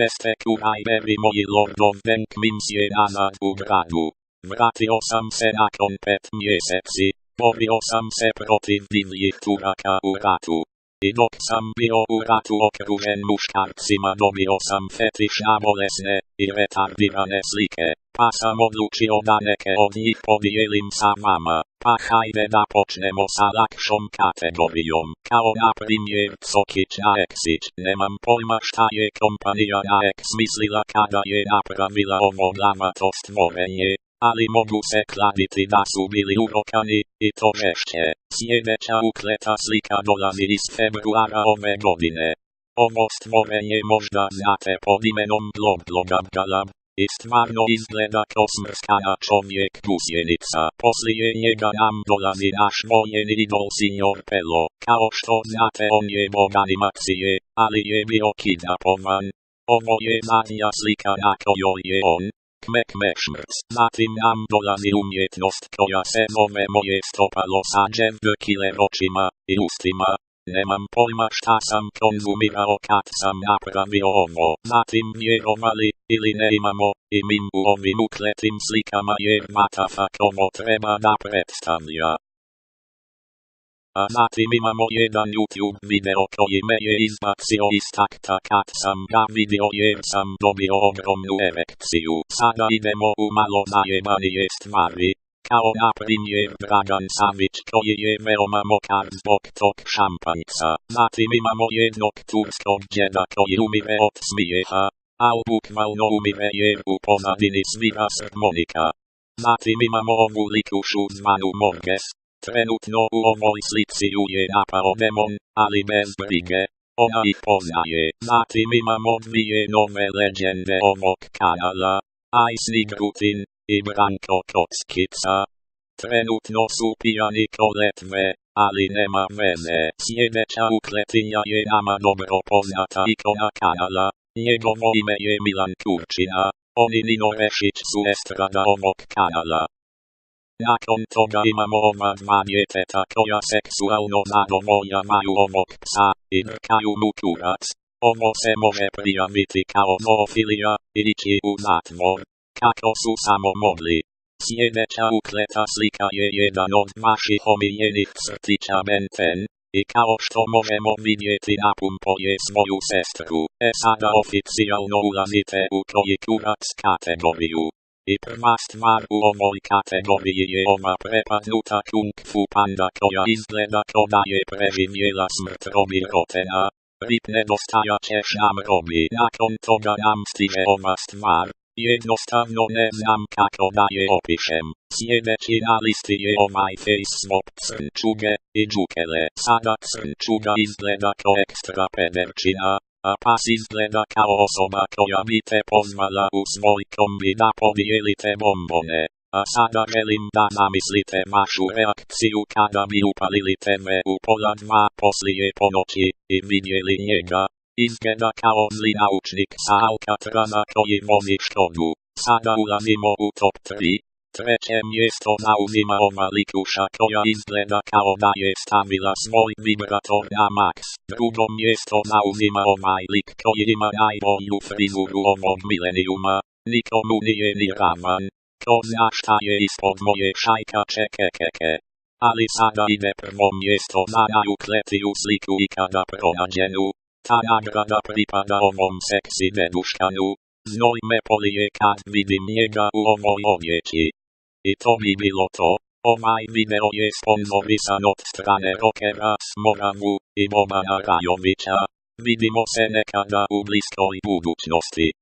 Jeste kurajbevi moji lordov venkmim je nazad u gradu. Vratio sam se nakon 5 mjeseci, borio sam se protiv divljih Turaka u ratu. I dok sam bio u ratu okružen muškarcima dobio sam fetiš na bolesne i retardirane slike, pa sam odlučio da neke od njih podijelim sa vama, pa hajde da počnemo sa lakšom kategorijom, kao na primjer Cokić Aeksić. Nemam pojma šta je kompanija Aeks mislila kada je napravila ovo glavato stvorenje, ali mogu se kladiti da su bili urokani, i to žešće. Sljedeća ukleta slika dolazi iz februara ove godine. Ovo stvorenje možda znate pod imenom Globglogabgalab, i stvarno izgleda ko smrskana čovjek gusjenica. Poslije njega nam dolazi naš voljeni idol Signor Pelo. Kao što znate on je bog animacije, ali je bio kidnapovan. Ovo je zadnja slika na kojoj je on. Kmekmešmrc. Zatim nam dolazi umjetnost koja se zove moje stopalo sa dževdekile očima i ustima. Nemam pojma šta sam konzumirao kad sam napravio ovo. Zatim vjerovali ili ne imamo i mim u ovim ukletim slikama jer WTF ovo treba da predstavlja. A zatim imamo jedan YouTube video koji me je izbacio iz takta kad sam ga vidio jer sam dobio ogromnu erekciju. Sada idemo u malo zajebanije stvari, kao na primjer Dragan Savić koji je veoma mokar zbog tog šampanjca. Zatim imamo jednog turskog džeda koji umire od smijeha, al bukvalno umire jer u pozadini svira harmonika. Zatim imamo ovu likušu zvanu Morges. Trenutno u ovoj slici ju je napao demon, ali bez brige, ona ih poznaje. Zatim imamo dvije nove legende ovog kanala, Ice Grutin i Branko Kockica. Trenutno su pijani ko letve, ali nema veze. Sljedeća ukletinja je nama dobro poznata ikona kanala, njegovo ime je Milan Kurčina, on i Nino Rešić su estrada ovog kanala. Nakon toga imamo ova dva djeteta koja seksualno zadovoljavaju ovog psa i drkaju mu kurac. Ovo se može prijaviti kao zoofilija i ići u zatvor, kako su samo mogli. Sljedeća ukleta slika je jedan od vaših omiljenih crtića Ben 10, i kao što možemo vidjeti napumpuje svoju sestru. Sada oficijalno ulazite u koji kurac kategoriju. I prva stvar u ovoj kategoriji je ova prepadnuta Kung Fu Panda koja izgleda ko da je preživjela smrt Robi Rotena. Rip nedostajaće šam Robi. Nakon toga nam stiže ova stvar, jednostavno ne znam kako da je opišem. Sljedeći na listi je ovaj face swap Crnčuge i Džukele. Sada Crnčuga izgleda ko ekstra pederčina, a pas izgleda kao osoba koja bi te pozvala u svoj kombi da podijelite bombone. A sada želim da zamislite vašu reakciju kada bi upalili TV u 1:30 poslije ponoći i vidjeli njega. Izgleda kao zli naučnik sa Alcatraza koji vozi Škodu. Sada ulazimo u top 3. Treće mjesto zauzima ova likuša koja izgleda kao da je stavila svoj vibrator na max. Drugo mjesto zauzima ovaj lik koji ima najbolju frizuru ovog milenijuma. Nikomu nije ni ravan. Ko zna šta je ispod moje šajkače kekeke. Ali sada ide prvo mjesto za najukletiju sliku ikada pronađenu. Ta nagrada pripada ovom seksi deduškanu. Znoj me polije kad vidim njega u ovoj odjeći. I to bi bilo to. Ovaj video je sponzorisan od strane rockera Smoravu i Bobana Rajovića. Vidimo se nekada u bliskoj budućnosti.